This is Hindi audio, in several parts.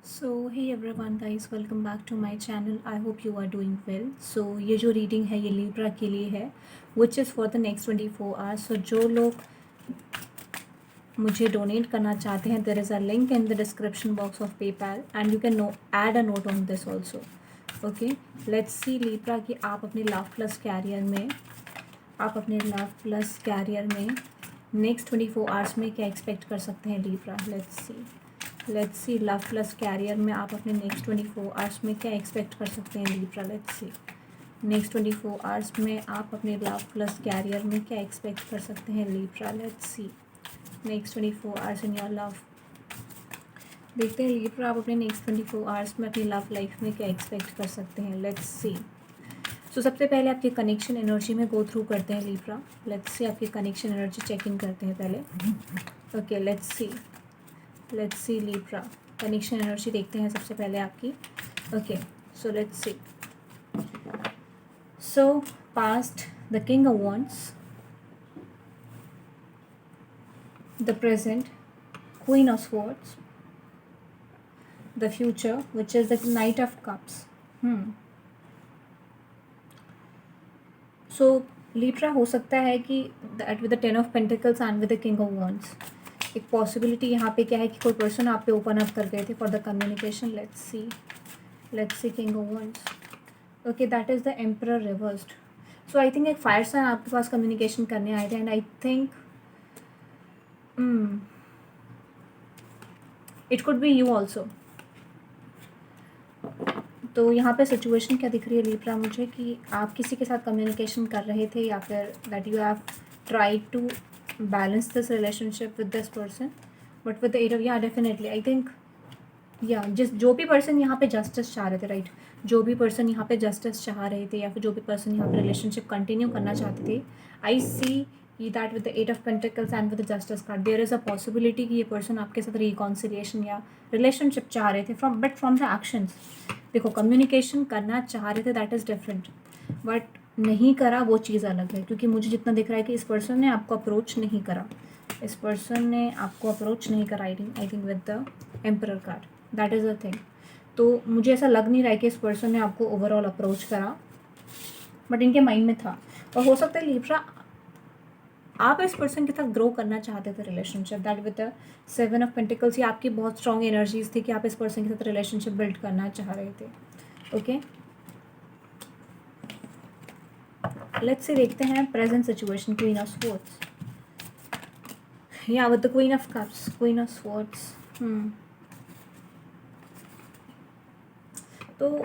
So hey everyone guys, welcome back to my channel. I hope you are doing well. So ये जो रीडिंग है ये लिब्रा के लिए है, which is for the next 24 hours. So जो लोग मुझे डोनेट करना चाहते हैं, there is a link in the description box of PayPal and you can add a note on this also. Okay, let's see Libra कि आप अपने लव प्लस कैरियर में नेक्स्ट 24 आवर्स में क्या एक्सपेक्ट कर सकते हैं Libra. Let's see love plus career में आप अपने नेक्स्ट 24 आवर्स में क्या एक्सपेक्ट कर सकते हैं Libra. Let's see next 24 hours में आप अपने लव प्लस कैरियर में क्या एक्सपेक्ट कर सकते हैं Libra. Let's see next 24 hours in your love. देखते हैं लिब्रा आप अपने नेक्स्ट 24 आवर्स में अपनी लव लाइफ में क्या एक्सपेक्ट कर सकते हैं। Let's see. सो सबसे पहले आपके कनेक्शन एनर्जी में गो थ्रू करते हैं लिब्रा। लेट्स सी आपकी कनेक्शन एनर्जी चेक इन करते हैं पहले। Okay, let's see Libra connection energy देखते हैं सबसे पहले आपकी। Okay, so let's C. So past the king of wands, the present queen of swords, the future which is the night of cups. So Libra हो सकता है कि with the 10 of Pentacles and with the king of wands, एक पॉसिबिलिटी यहाँ पे क्या है कि कोई पर्सन आप पे ओपन अप कर गए थे for the communication. Let's see king of wands। Okay, that is the emperor reversed. So I think एक फायर साइन आपके पास कम्युनिकेशन करने आए थे and I think it could B you also. तो यहाँ पे सिचुएशन क्या दिख रही है लिब्रा मुझे कि आप किसी के साथ कम्युनिकेशन कर रहे थे या फिर that you have tried to balance this relationship with this person, but with the eight of, या डेफिनेटली आई थिंक या जो भी पर्सन यहाँ पे जस्टिस चाह रहे थे, राइट, जो भी पर्सन यहाँ पे जस्टिस चाह रहे थे या फिर जो भी पर्सन यहाँ पे रिलेशनशिप कंटिन्यू करना चाहते थे, I see that with the 8 of Pentacles and with the justice card there is a possibility कि ये पर्सन आपके साथ रिकॉन्सिलिएशन या रिलेशनशिप चाह रहे थे फ्रॉम द एक्शंस। देखो, कम्युनिकेशन करना चाह रहे थे दैट इज़ डिफरेंट, बट नहीं करा वो चीज़ अलग है। क्योंकि मुझे जितना दिख रहा है कि इस पर्सन ने आपको अप्रोच नहीं करा, I think with the emperor card, that is a thing. तो मुझे ऐसा लग नहीं रहा है कि इस पर्सन ने आपको ओवरऑल अप्रोच करा, बट इनके माइंड में था। और हो सकता है लिब्रा आप इस पर्सन के साथ ग्रो करना चाहते थे relationship, that with the 7 of Pentacles, ये आपकी बहुत स्ट्रॉन्ग एनर्जीज थी कि आप इस पर्सन के साथ रिलेशनशिप बिल्ड करना चाह रहे थे। ओके, लेट्स से देखते हैं present situation. Queen of swords, या with the queen of cups, queen of swords. तो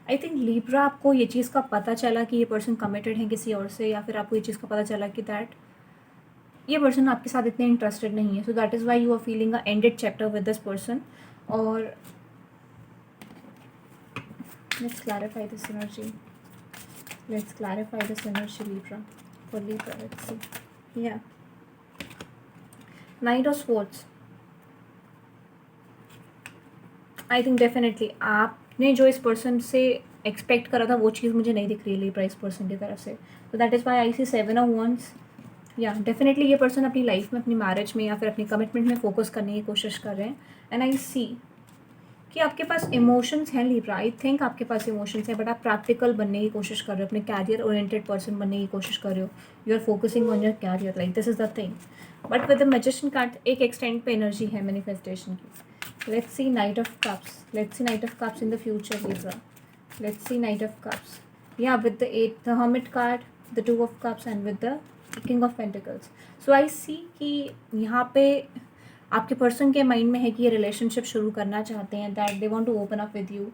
आई थिंक लिब्रा आपको ये चीज़ का पता चला कि ये पर्सन कमिटेड है किसी और से, या फिर आपको ये चीज़ का पता चला कि दैट ये पर्सन आपके साथ इतने इंटरेस्टेड नहीं है। So that is why you are feeling a ended chapter with this person. और let's clarify this energy Libra for Libra. Let's see, या knight of swords. I think definitely आपने जो इस पर्सन से एक्सपेक्ट करा था वो चीज़ मुझे नहीं दिख रही है इस पर्सन की तरफ से। तो that is why I see 7 of Wands। या डेफिनेटली ये पर्सन अपनी लाइफ में, अपनी मैरिज में या फिर अपनी कमिटमेंट में फोकस करने की कोशिश कर रहे हैं। एंड आई सी कि आपके पास इमोशंस हैं लिब्रा, आई थिंक आपके पास इमोशंस हैं, बट आप प्रैक्टिकल बनने की कोशिश कर रहे हो, अपने कैरियर ओरिएंटेड पर्सन बनने की कोशिश कर रहे हो। You are focusing on your career, like this is the thing. But with the magician card एक एक्सटेंड पे एनर्जी है मैनिफेस्टेशन की। Let's see knight of cups in the future Libra. Let's see knight of cups, yeah with the 8 the hermit card, the 2 of Cups and with the king of pentacles. So I see कि यहाँ पे आपके पर्सन के माइंड में है कि ये रिलेशनशिप शुरू करना चाहते हैं, that they want to open up with you.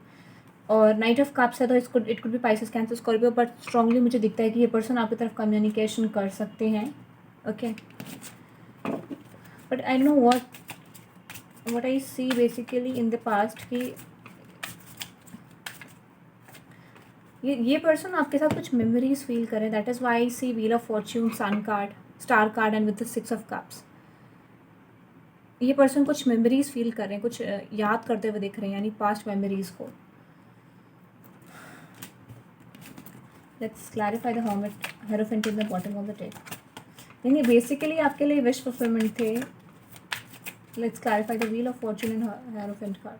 और नाइट ऑफ कप्स है तो it could be Pisces, Cancer, Scorpio, but strongly मुझे दिखता है कि ये पर्सन आपकी तरफ कम्युनिकेशन कर सकते हैं। Okay, but I know what I see basically in the past कि ये पर्सन आपके साथ कुछ मेमोरीज फील करें। That is why I see wheel of fortune, sun card, star card and with the 6 of Cups। ये पर्सन कुछ मेमोरीज फील कर रहे हैं, कुछ याद करते हुए दिख रहे हैं, यानी पास्ट मेमोरीज को। Let's clarify the hermit, hierophant in the bottom of the deck. यानी बेसिकली आपके लिए विश फुलफिलमेंट थे, Let's clarify the Wheel of Fortune and Hierophant card.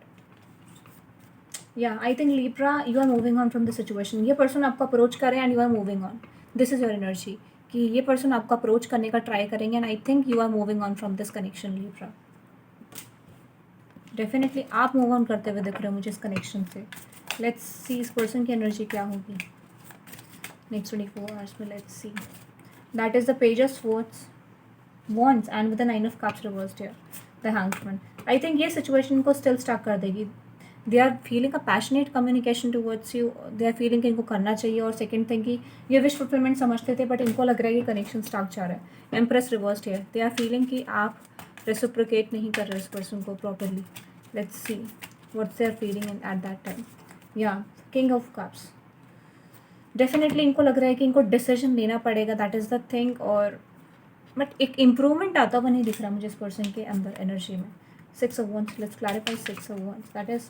Yeah, I think Libra, you are moving on from the situation. ये पर्सन आपको अप्रोच करे and you are moving on. This is your energy कि ये पर्सन आपको अप्रोच करने का ट्राई करेंगे and I think you are moving on from this connection Libra. Definitely आप मूव ऑन करते हुए दिख रहे हो मुझे इस कनेक्शन से. लेट्स सी इस पर्सन की एनर्जी क्या होगी नेक्स्ट 24 आवर्स में. Let's see. That is the page of swords, wands and with the 9 of cups reversed here, the hangman. I think ये situation को still stuck कर देगी. They are feeling a passionate communication towards you. They are feeling कि इनको करना चाहिए. और second thing कि ये wish fulfillment समझते थे but इनको लग रहा है कि connection stuck जा रहा है. Empress reversed here. They are feeling कि आप reciprocate नहीं कर रहे इस person को properly. Let's see what they are feeling at that time. Yeah, King of Cups. Definitely इनको लग रहा है कि इनको decision लेना पड़ेगा. That is the thing. और बट एक इम्प्रूवमेंट आता हुआ नहीं दिख रहा मुझे इस पर्सन के अंदर एनर्जी में. 6 of Wands. Let's clarify 6 of Wands. That is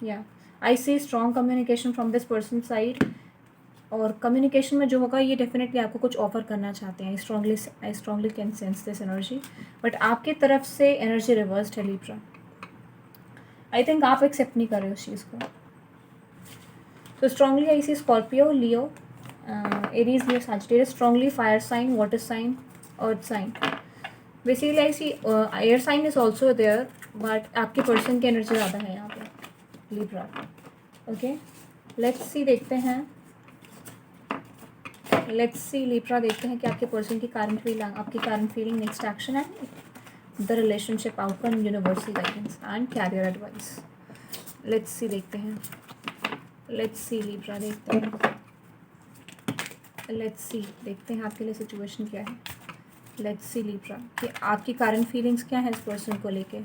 yeah I see strong communication from this person side. और कम्युनिकेशन में जो होगा ये डेफिनेटली आपको कुछ ऑफर करना चाहते हैं. I strongly can sense this energy. But आपकी तरफ से एनर्जी रिवर्स्ड है Libra. आई थिंक आप एक्सेप्ट नहीं कर रहे हो उस चीज़ को. तो strongly I see Scorpio, Leo, Aries, Leo, Sagittarius. Strongly fire sign, water sign, earth sign. Basically I see air sign is also there but आपके पर्सन की एनर्जी ज़्यादा है यहाँ पे Libra. ओके, लेट्स सी देखते हैं. लेट्स सी Libra देखते हैं कि आपके पर्सन की करंट फीलिंग, आपकी current feeling, next action and the relationship outcome, universal guidance and career advice. Let's see देखते हैं. लेट्स सी Libra देखते हैं. लेट्स सी देखते हैं आपके लिए सिचुएशन क्या है. लेट्स सी Libra कि आपकी करंट फीलिंग्स क्या है इस पर्सन को लेके.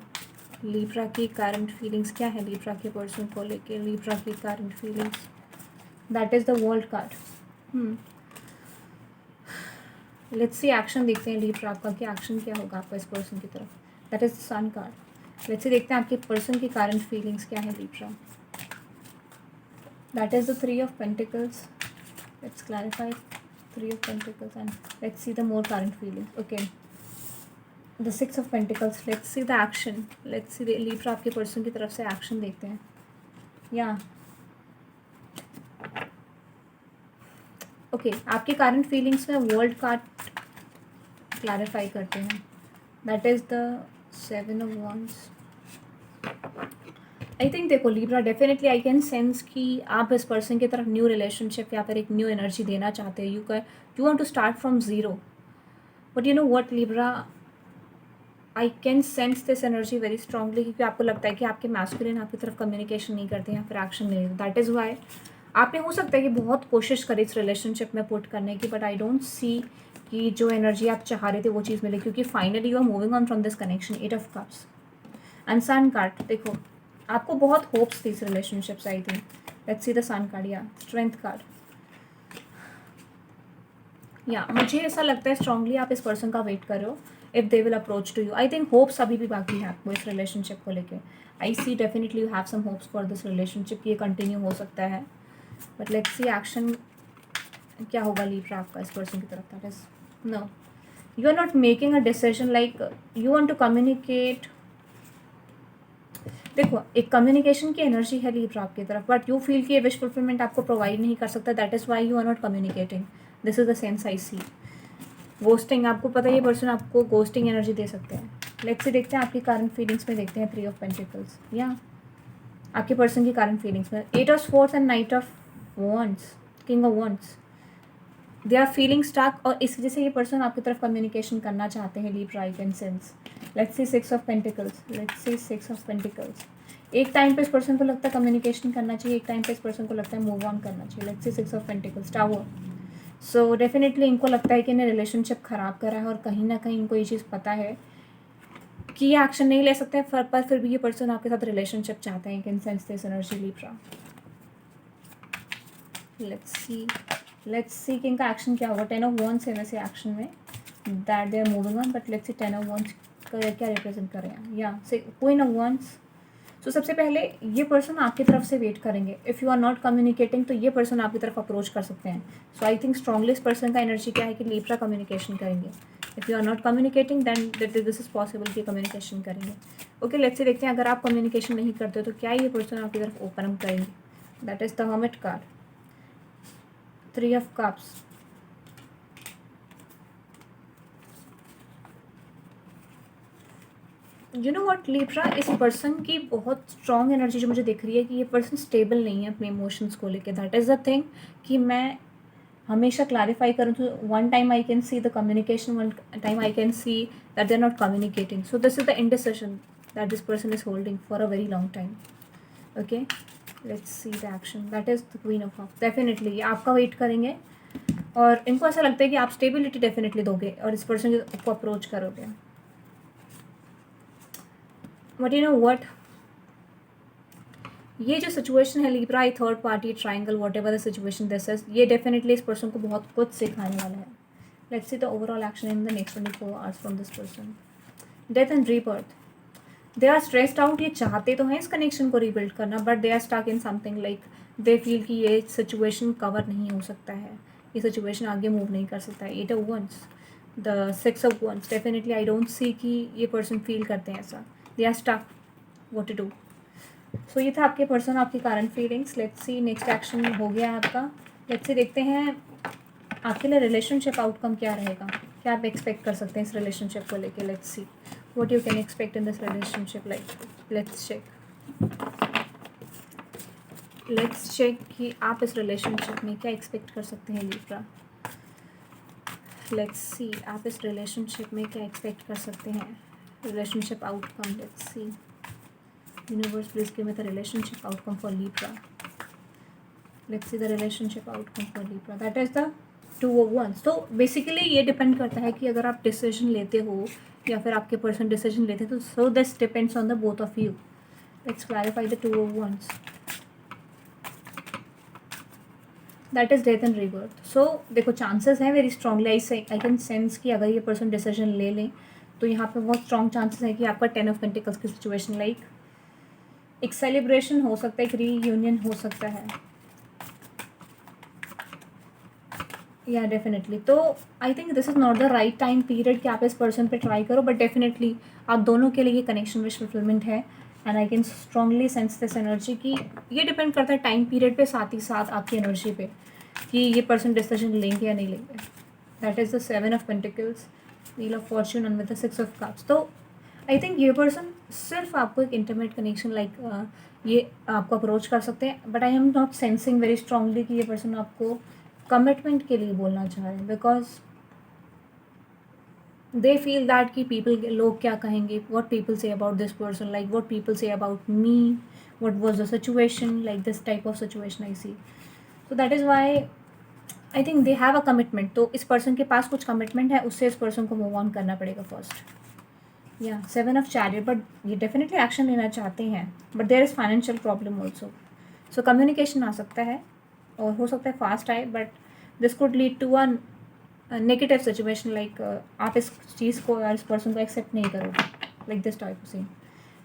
Libra की करंट फीलिंग्स क्या है Libra के पर्सन को लेके. Libra की current feelings, that is the world card. Let's C action देखते हैं Libra आपका कि एक्शन क्या होगा आपका इस पर्सन की तरफ. That is sun card. Let's see देखते हैं आपके पर्सन की करंट फीलिंग्स क्या है Libra. That is the 3 of Pentacles. Let's clarify 3 of Pentacles and let's see the more current feelings. Okay, the 6 of Pentacles. Let's see the action. Let's see the Libra आपके पर्सन की तरफ से एक्शन देखते हैं. या ओके, आपकी करंट फीलिंग्स में वर्ल्ड कार्ड क्लैरिफाई करते हैं. That is the 7 of Wands. I think देखो Libra, definitely I can sense कि आप इस पर्सन की तरफ न्यू रिलेशनशिप या फिर एक न्यू एनर्जी देना चाहते हैं. You want to start from zero. But you know what Libra, I can sense this energy very strongly क्योंकि आपको लगता है कि आपके मैस्कुलिन आपकी तरफ कम्युनिकेशन नहीं करते हैं या फिर एक्शन नहीं लेते. दैट इज़ वाई आपने हो सकता है कि बहुत कोशिश करी इस रिलेशनशिप में पुट करने की. बट आई डोंट सी कि जो एनर्जी आप चाह रहे थे वो चीज़ मिले क्योंकि finally you are moving on from this connection. 8 of Cups and sun card. देखो आपको बहुत होप्स थी इस रिलेशनशिप से. I think let's see the sun card. या स्ट्रेंथ कार्ड. या मुझे ऐसा लगता है स्ट्रांगली आप इस पर्सन का वेट कर रहे हो if they will approach to you. I think hopes अभी भी बाकी है आपको इस रिलेशनशिप को लेके. I see definitely you have some hopes for this relationship. ये कंटिन्यू हो सकता है. बट लेट्स सी एक्शन क्या होगा Libra आपका इस पर्सन की तरफ. That is no, you are not making a decision like you want to communicate. देखो एक कम्युनिकेशन की एनर्जी है Libra आपकी तरफ बट यू फील कि ये विश फुलफिलमेंट आपको प्रोवाइड नहीं कर सकता. That is why you are not communicating. This is the sense I see. Ghosting, आपको पता है ये पर्सन आपको गोस्टिंग एनर्जी दे सकते हैं. लेट्स से देखते हैं आपकी करंट फीलिंग्स में. देखते हैं 3 of Pentacles. या आपके पर्सन की करंट फीलिंग्स में 8 of Swords एंड Knight of Wands, King of Wands. They are feeling stuck और इस वजह से ये पर्सन आपकी तरफ कम्युनिकेशन करना चाहते हैं Libra. I can sense. Let's see 6 of Pentacles. Let's see 6 of Pentacles. एक टाइम पे इस पर्सन को लगता है कम्युनिकेशन करना चाहिए, एक टाइम पे इस पर्सन को लगता है मूव ऑन करना चाहिए. Let's see 6 of Pentacles. Tower. So definitely इनको लगता है कि इन्हें रिलेशनशिप ख़राब करा है और कहीं ना कहीं इनको ये चीज़ पता है कि ये एक्शन नहीं ले सकते पर फिर भी ये पर्सन आपके साथ रिलेशनशिप चाहते हैं. Can sense this energy Libra. Let's see कि इनका एक्शन क्या होगा. 10 of Wands है वैसे एक्शन में that they are moving on. But let's see 10 of Wands का क्या रिप्रेजेंट कर रहे हैं. या से Queen of Wands. सो सबसे पहले ये पर्सन आपकी तरफ से वेट करेंगे. If you are not communicating तो ये पर्सन आपकी तरफ अप्रोच कर सकते हैं. सो आई थिंक स्ट्रांगली इस पर्सन का एनर्जी क्या है कि Libra कम्युनिकेशन करेंगे. If you are not communicating then this is possible कि कम्युनिकेशन करेंगे. ओके, लेट्स से देखते हैं अगर आप कम्युनिकेशन नहीं करते हो तो क्या ये पर्सन आपकी तरफ ओपन अप करेंगे. That is the hermit card. 3 of cups. You know what Libra, इस पर्सन की बहुत स्ट्रॉन्ग एनर्जी जो मुझे दिख रही है कि ये पर्सन स्टेबल नहीं है अपने इमोशंस को लेके. दैट इज़ द थिंग कि मैं हमेशा क्लैरिफाई करूँ तो one time I can see the communication, one time I can see that they are not communicating. So this is the indecision that this person is holding for a very long time. Okay, let's see the action. That is the queen of cups. Definitely आपका वेट करेंगे और इनको ऐसा लगता है कि आप स्टेबिलिटी डेफिनेटली दोगे और इस पर्सन को अप्रोच करोगे. बट यू नो व्हाट, ये जो सिचुएशन है लिब्रा, ये third party triangle whatever the situation this is, ये डेफिनेटली इस पर्सन को बहुत कुछ सिखाने वाला है. Let's see the overall action in the next 24 hours from this person. Death and rebirth. They are stressed out. ये चाहते तो हैं इस कनेक्शन को रीबिल्ड करना, but they are stuck in something like they feel कि ये सिचुएशन कवर नहीं हो सकता है, ये सिचुएशन आगे मूव नहीं कर सकता है. 8 of wands, the 6 of wands. Definitely I don't see कि ये पर्सन फील करते हैं ऐसा. They are stuck, what to do. So ये था आपके पर्सन, आपकी current feelings. Let's see next action हो गया आपका. लेट्स सी देखते हैं आपके लिए रिलेशनशिप आउटकम क्या रहेगा, क्या आप एक्सपेक्ट कर सकते हैं इस रिलेशनशिप को लेके. Let's see what you can expect in this relationship. Like let's check कि आप इस रिलेशनशिप में क्या एक्सपेक्ट कर सकते हैं लिब्रा. लेट्स सी आप इस रिलेशनशिप में क्या एक्सपेक्ट कर सकते हैं. Relationship outcome. Let's see universe, please give me the relationship outcome for Libra. Let's see the relationship outcome for Libra. That is the 2 of Wands. तो बेसिकली ये डिपेंड करता है कि अगर आप डिसीजन लेते हो या फिर आपके पर्सन डिसीजन लेते हैं तो so this depends on the both of you. Let's clarify the 2 of Wands. That is death and rebirth. So देखो चांसेस हैं very strongly, I can sense कि अगर ये पर्सन डिसीजन ले लें तो यहाँ पे बहुत स्ट्रॉन्ग चांसेस है कि आपका 10 of Pentacles की सिचुएशन लाइक एक सेलिब्रेशन हो सकता है, एक रीयूनियन हो सकता है. या डेफिनेटली. तो I think this is not the right time period कि आप इस पर्सन पे ट्राई करो, बट डेफिनेटली आप दोनों के लिए ये कनेक्शन विश फुलफिलमेंट है. And I can strongly sense this energy कि ये डिपेंड करता है टाइम पीरियड पे, साथ ही साथ आपकी एनर्जी पे कि ये पर्सन डिसीजन लेंगे या नहीं लेंगे. That is the 7 of Pentacles, wheel of Fortune and with the 6 of Cups. तो आई थिंक ये पर्सन सिर्फ आपको एक इंटरमेट कनेक्शन लाइक ये आपको अप्रोच कर सकते हैं, but I am not sensing very strongly कि ये पर्सन आपको कमिटमेंट के लिए बोलना चाह रहे हैं. बिकॉज दे फील दैट कि लोग क्या कहेंगे, what people say about this person, like what people say about me, what was the situation, like this type of situation I see. So that is why I think they have a commitment. तो इस पर्सन के पास कुछ कमिटमेंट है, उससे इस पर्सन को मूव ऑन करना पड़ेगा फर्स्ट. या 7 of Chariot. बट ये डेफिनेटली एक्शन लेना चाहते हैं, but there is financial problem also. So communication आ सकता है और हो सकता है फास्ट आए, but this could lead to a negative situation like आप इस चीज़ को या इस पर्सन को एक्सेप्ट नहीं करोगे, like this type of scene.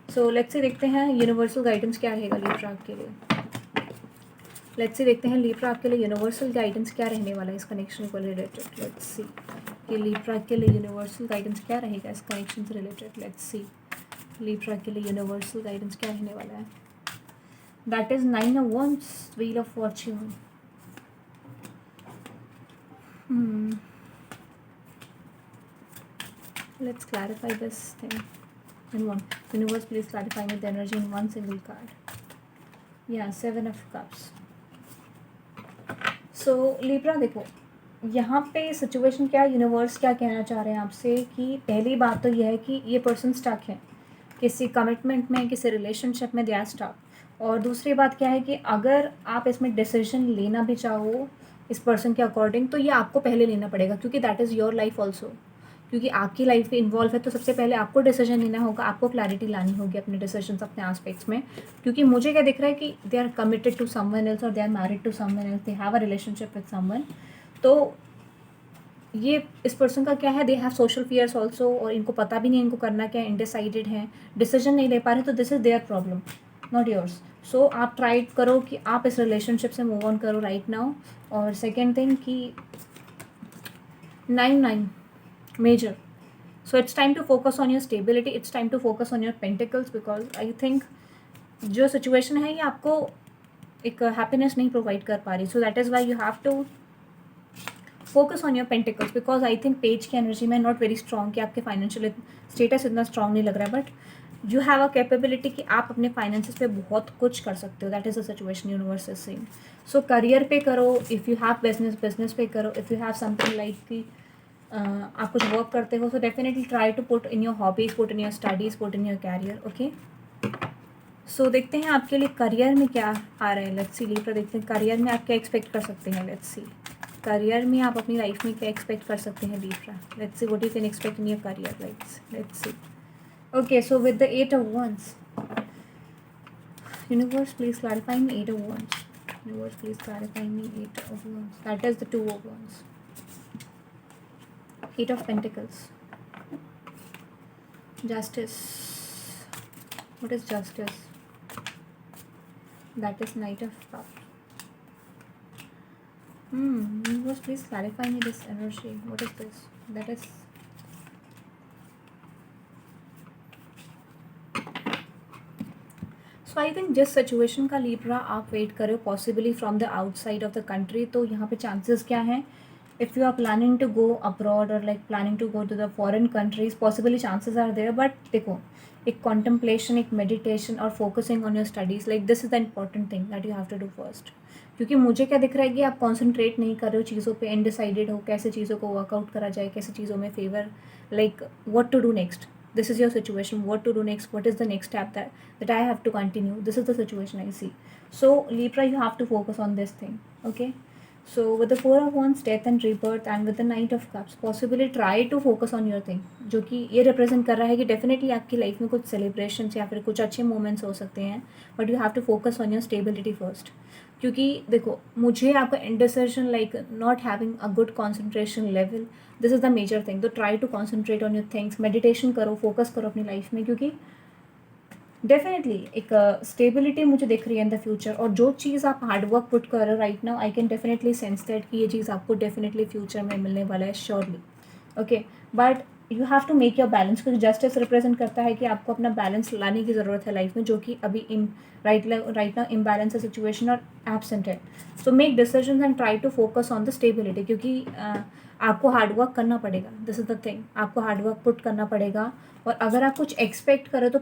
So let's से देखते हैं यूनिवर्सल गाइडेंस क्या रहेगा लिब्रा आपके लिए. लेट्स से देखते हैं लिब्रा आपके लिए यूनिवर्सल गाइडेंस क्या रहने वाला है इस कनेक्शन को रिलेटेड. लेट्स सी कि लिब्रा के लिए यूनिवर्सल गाइडेंस क्या रहेगा इस कनेक्शन से रिलेटेड. लेट्स सी लिब्रा के लिए यूनिवर्सल गाइडेंस क्या रहने वाला है. That is 9 of Wands, wheel of Fortune. Let's clarify this thing in one. Universe, please clarify me the energy in one single card. Yeah, 7 of Cups. So Libra देखो यहाँ पे सिचुएशन क्या, यूनिवर्स क्या कहना चाह रहे हैं आपसे कि पहली बात तो यह है कि ये पर्सन स्टक है किसी कमिटमेंट में, किसी रिलेशनशिप में, दे आर स्टक. और दूसरी बात क्या है कि अगर आप इसमें डिसीजन लेना भी चाहो इस पर्सन के अकॉर्डिंग तो ये आपको पहले लेना पड़ेगा, क्योंकि that is your life also. क्योंकि आपकी लाइफ में इन्वॉल्व है तो सबसे पहले आपको डिसीजन लेना होगा, आपको क्लैरिटी लानी होगी अपने डिसीजन अपने एस्पेक्ट्स में. क्योंकि मुझे क्या दिख रहा है कि they are committed to someone else और they are married to someone else, they have a relationship with someone. तो ये इस पर्सन का क्या है, they have social fears also, और इनको पता भी नहीं इनको करना क्या है, इनडिसाइडेड हैं, डिसीजन नहीं ले पा रहे. तो this is their problem, not yours. So आप ट्राई करो कि आप इस रिलेशनशिप से मूव ऑन करो राइट नाउ. और सेकेंड थिंग कि 9-9 major. So it's time to focus on your stability, it's time to focus on your pentacles, because I think जो सिचुएशन है ये आपको एक हैप्पीनेस नहीं प्रोवाइड कर पा रही. So that is why you have to focus on your pentacles, because I think page की एनर्जी में नॉट वेरी स्ट्रॉन्ग कि आपके फाइनेंशियल स्टेटस इतना स्ट्रॉन्ग नहीं लग रहा है, but you have a capability कि आप अपने फाइनेंसिस पे बहुत कुछ कर सकते हो. That is the situation universe is saying. So career पे करो, if you have business, business पे करो. If you have something like कि आप कुछ वर्क करते हो, so definitely try to put in your hobbies, put in your studies, put in your career. Okay, so देखते हैं आपके लिए करियर में क्या आ रहा है. लेट्स सी लीब्रा, देखते हैं करियर में आप क्या एक्सपेक्ट कर सकते हैं. लेट्स सी करियर में आप अपनी लाइफ में क्या एक्सपेक्ट कर सकते हैं Libra. Let's see what you can expect in your career. Let's see. Okay, so with the 8 of Wands, universe please clarify me 8 of Wands. Universe please clarify me 8 of Wands. That is the 2 of Wands. 8 of Pentacles. Justice. What is justice? That is Knight of Cups. Universe please clarify me this energy. What is this? That is so I think जिस सिचुएशन का लीब्रा आप वेट कर रहे हो possibly from the outside of the country, तो यहाँ पे चांसेस क्या हैं. If you are planning to go abroad और like planning to go to the foreign countries, possibly chances are there. But देखो, एक कॉन्टम्पलेशन, एक मेडिटेशन और focusing on your studies, like this is the important thing that you have to do first. क्योंकि मुझे क्या दिख रहा है कि आप कॉन्सेंट्रेट नहीं कर रहे हो चीज़ों पे, अनडिसाइडेड हो कैसे चीज़ों को वर्कआउट करा जाए, कैसे चीज़ों में favour, like what to do next. This is your situation, what to do next, what is the next step that I have to continue. This is the situation I see. So Libra, you have to focus on this thing. Okay, so with the 4 of Wands, death and rebirth, and with the Knight of Cups, possibly try to focus on your thing, जो कि ये रिप्रेजेंट कर रहा है कि डेफिनेटली आपकी लाइफ में कुछ सेलिब्रेशन या फिर कुछ अच्छे मोमेंट्स हो सकते हैं, but you have to focus on your stability first. क्योंकि देखो, मुझे आपका indecision, like not having a good concentration level, this is the major thing. तो try to concentrate on your things, meditation करो, फोकस करो अपनी लाइफ में, क्योंकि डेफिनेटली एक स्टेबिलिटी मुझे दिख रही है इन द फ्यूचर. और जो चीज़ आप हार्डवर्क पुट कर रहे हो right now, I can definitely sense that कि ये चीज़ आपको डेफिनेटली फ्यूचर में मिलने वाला है surely. Okay, but you have to make your balance, क्योंकि जस्टिस रिप्रेजेंट करता है कि आपको अपना बैलेंस लाने की ज़रूरत है लाइफ में, जो कि अभी राइट नाउ इम्बैलेंस है सिचुएशन और एब्सेंट है. So make decision and try to focus on the stability, क्योंकि आपको हार्डवर्क करना पड़ेगा. दिस इज़ द थिंग, आपको हार्डवर्क पुट करना पड़ेगा. और अगर आप कुछ एक्सपेक्ट करो तो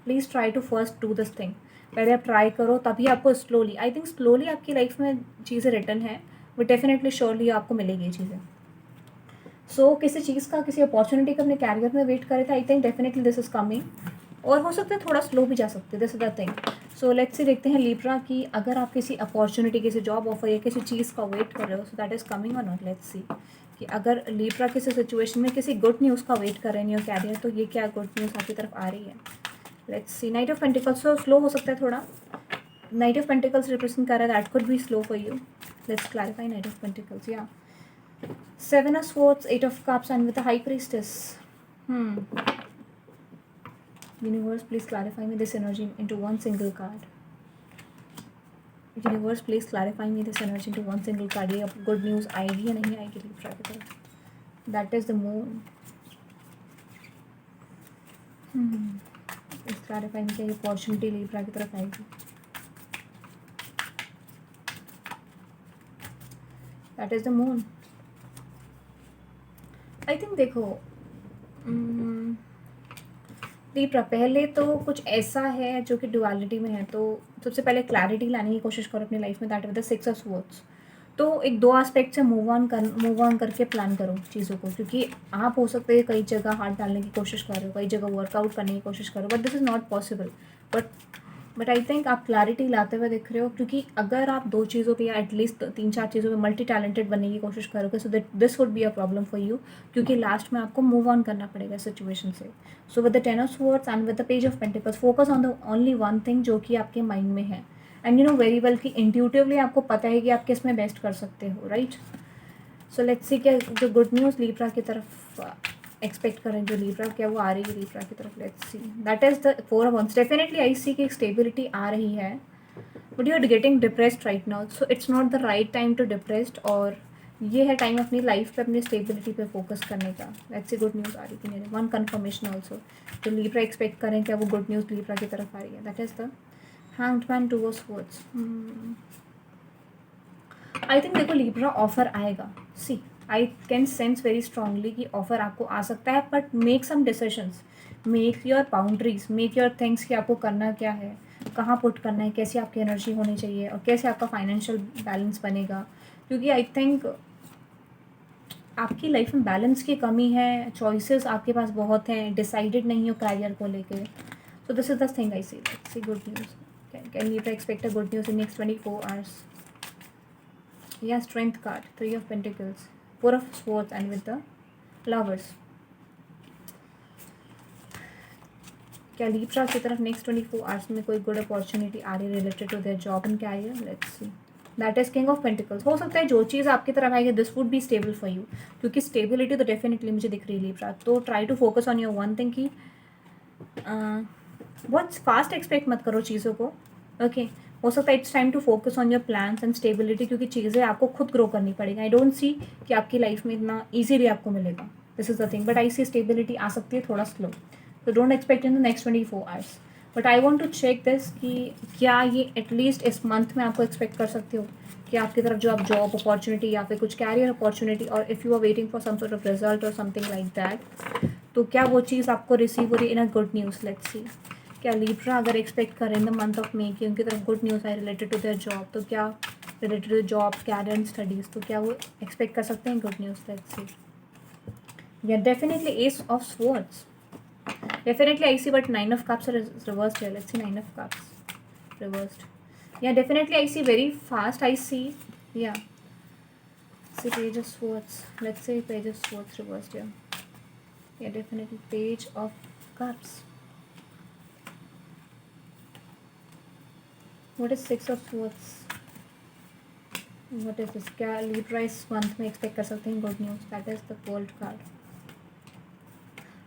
please try to first do this thing. पहले आप ट्राई करो, तभी आपको स्लोली, आई थिंक स्लोली आपकी लाइफ में चीज़ें रिटर्न है, बट डेफिनेटली श्योरली आपको मिलेगी ये चीज़ें. सो किसी चीज़ का, किसी अपॉर्चुनिटी का अपने कैरियर में वेट करे थे, आई think definitely this is coming. और हो सकता है थोड़ा स्लो भी जा सकते हैं, this is the thing. So let's से देखते हैं लीब्रा की, अगर आप किसी अपॉर्चुनिटी, किसी जॉब ऑफर या किसी चीज़ का वेट कर रहे हो, सो दैट इज़ कमिंग और नॉट. लेट्स सी कि अगर लीब्रा किसी सिचुएशन में किसी गुड न्यूज़ का वेट कर रहे हैं इन योर कैरियर, तो ये क्या गुड न्यूज़ आपकी तरफ आ रही है. Let's see. Knight of pentacles, so slow हो सकता है थोड़ा. नाइट ऑफ पेंटिकल्स रिप्रेजेंट कर रहा है that could be slow for you. Let's clarify night of pentacles. या 7 of Swords, 8 of Cups, and with the High Priestess. Universe, please clarify me this energy into one single card. Universe, please clarify me this energy into one single card. ये गुड न्यूज़ आएगी या नहीं आएगी लीब्रा की तरफ. That is the moon. Please clarify me, क्या ये अपॉर्चुनिटी लीब्रा की तरफ आएगी. That is the moon. I think देखो लीब्रा, पहले तो कुछ ऐसा है जो कि डुअलिटी में है, तो सबसे पहले क्लैरिटी लाने की कोशिश करो अपनी लाइफ में. That with the 6 of Swords. तो एक दो एस्पेक्ट से मूव ऑन करके प्लान करो चीज़ों को, क्योंकि आप हो सकते हैं कई जगह हाथ डालने की कोशिश कर रहे हो, कई जगह वर्कआउट करने की कोशिश करो, but this is not possible. But I think आप क्लैरिटी लाते हुए दिख रहे हो, क्योंकि अगर आप दो चीज़ों पे या एटलीस्ट 3-4 चीज़ों पे मल्टी टैलेंटेड बनने की कोशिश करोगे, so that this would be a problem for you, क्योंकि लास्ट में आपको मूव ऑन करना पड़ेगा सिचुएशन से. So with the 10 of Swords and with the page of pentacles, focus on the only one thing जो कि आपके माइंड में है. And you know very well कि इंट्यूटिवली आपको पता है कि आप किस में बेस्ट कर सकते हो, राइट. सो लेट्स सी क्या जो गुड न्यूज़ लीब्रा की तरफ एक्सपेक्ट करें, जो लीब्रा क्या वो आ रही है लीब्रा की तरफ. Let's see. That is the 4 of Wands. Definitely I see की स्टेबिलिटी आ रही है, but you are getting depressed right now. So it's not the right time to depressed, और ये है टाइम अपनी लाइफ पे अपनी स्टेबिलिटी पे फोकस करने का। लेट्स सी गुड न्यूज़ आ रही थी मेरे, वन कन्फर्मेशन ऑल्सो। जो लीब्रा एक्सपेक्ट करें क्या वो गुड न्यूज़ लीब्रा की तरफ आ रही है। That is the hanged man two swords. I think देखो लीब्रा ऑफर आएगा। See I can sense very strongly कि ऑफर आपको आ सकता है, but make some decisions, make your boundaries, make your things कि आपको करना क्या है, कहाँ पुट करना है, कैसी आपकी एनर्जी होनी चाहिए और कैसे आपका फाइनेंशियल बैलेंस बनेगा। क्योंकि आई थिंक आपकी लाइफ में बैलेंस की कमी है, चॉइसेस आपके पास बहुत हैं, डिसाइडेड नहीं हो करियर को लेके। So this is the thing I see good news. Can we expect a good news in next 24 hours? Yeah strength card, 3 of pentacles, 4 of swords and with the lovers. क्या लीब्रा की तरफ नेक्स्ट 24 आवर्स में कोई गुड अपॉर्चुनिटी आ रही है related to their job and career? Let's see. That is king of pentacles. हो सकता है जो चीज़ आपकी तरफ आएगी this would be stable for you, क्योंकि स्टेबिलिटी तो डेफिनेटली मुझे दिख रही है लीब्रा। तो try to focus on your one thing कि बहुत फास्ट एक्सपेक्ट मत करो चीज़ों को। ओके हो सकता है it's time to focus on your plans and stability, क्योंकि चीज़ें आपको खुद ग्रो करनी पड़ेगी। आई डोंट सी कि आपकी लाइफ में इतना ईजीली आपको मिलेगा। This is the thing, but I see stability आ सकती है थोड़ा स्लो। तो don't expect in the next 24 hours. But I want to check this कि क्या ये एटलीस्ट इस मंथ में आपको एक्सपेक्ट कर सकते हो कि आपकी तरफ जो आप जॉब अपॉर्चुनिटी या फिर कुछ कैरियर अपॉर्चुनिटी, और if you are waiting for some sort of result और समथिंग लाइक दैट, तो क्या वो चीज़ आपको रिसीव हो रही है in a good news? Let's see. क्या लीब्रा अगर एक्सपेक्ट करें in the month of May कि उनकी तरफ गुड न्यूज़ है रिलेटेड टू देयर जॉब, तो क्या related to job career and studies, तो क्या वो एक्सपेक्ट कर सकते हैं good news? Let's see. Yeah definitely ace of swords, definitely I see, but 9 of cups are reversed here. Let's see 9 of cups reversed. Yeah, definitely I see very fast. I see, yeah. See page of swords. Let's say page of swords reversed here. Yeah, definitely page of cups. What is 6 of swords? What is this? क्या Libra इस month में expect कर सकते हैं good news? That is the world card.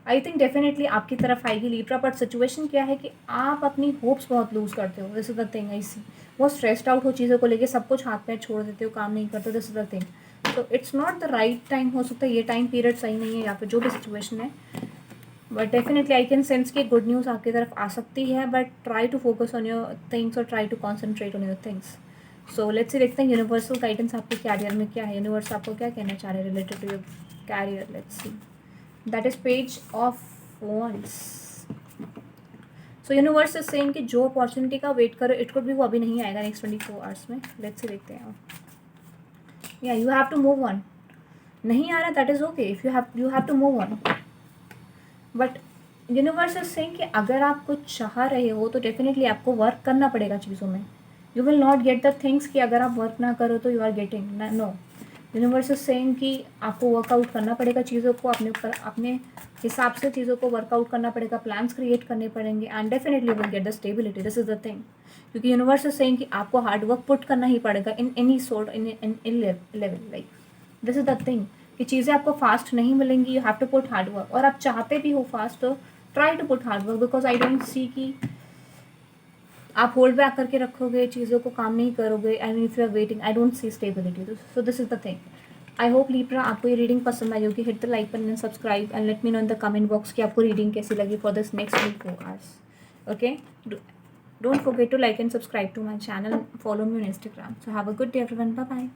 I think definitely आपकी तरफ आएगी लीब्रा, बट सिचुएशन क्या है कि आप अपनी होप्स बहुत लूज़ करते हो। This is the thing I see. बहुत स्ट्रेस्ड आउट हो चीज़ों को लेके, सब कुछ हाथ पैर छोड़ देते हो, काम नहीं करते। This is the thing. तो it's not the right time. हो सकता है ये टाइम पीरियड सही नहीं है या फिर जो भी सिचुएशन है, but definitely I can sense कि गुड न्यूज़ आपकी तरफ आ सकती है। But try to focus on your things और try to concentrate on your things. So let's see, देखते हैं यूनिवर्सल गाइडेंस आपके कैरियर में क्या है। यूनिवर्स आपको क्या कहना चाह रहे हैं related to your career? Let's see. That is page of wands. So universe is saying कि जो अपॉर्चुनिटी का वेट करो, इट कुड भी वो अभी नहीं आएगा नेक्स्ट 24 आवर्स में। लेट्स से देखते हैं। या you have to move on. नहीं आ रहा, that is okay. If you have to move on, but universe is saying कि अगर आप कुछ चाह रहे हो तो डेफिनेटली आपको वर्क करना पड़ेगा चीज़ों में। You will not get the things कि अगर आप वर्क ना करो तो you are getting no. Universe is saying कि आपको वर्कआउट करना पड़ेगा चीज़ों को, अपने ऊपर अपने हिसाब से चीज़ों को वर्कआउट करना पड़ेगा, प्लान्स क्रिएट करने पड़ेंगे, and definitely will get the stability. This is the thing, क्योंकि यूनिवर्स इज सेइंग कि आपको हार्ड वर्क पुट करना ही पड़ेगा in any sort in level. Like this is the thing कि चीज़ें आपको फास्ट नहीं मिलेंगी। You have to put hard work, और आप चाहते भी हो फास्ट तो try to put hard work, because I don't see कि आप होल्ड बैक करके रखोगे, चीज़ों को काम नहीं करोगे, and if you are waiting, I don't see stability. So this is the thing. I hope Libra आपको ये रीडिंग पसंद आई होगी। Hit the like button and subscribe and let me know in the comment box कि आपको रीडिंग कैसी लगी for this next 24 hours. Okay, don't forget to like and subscribe to my channel, follow me on Instagram. So have a good day everyone, bye bye.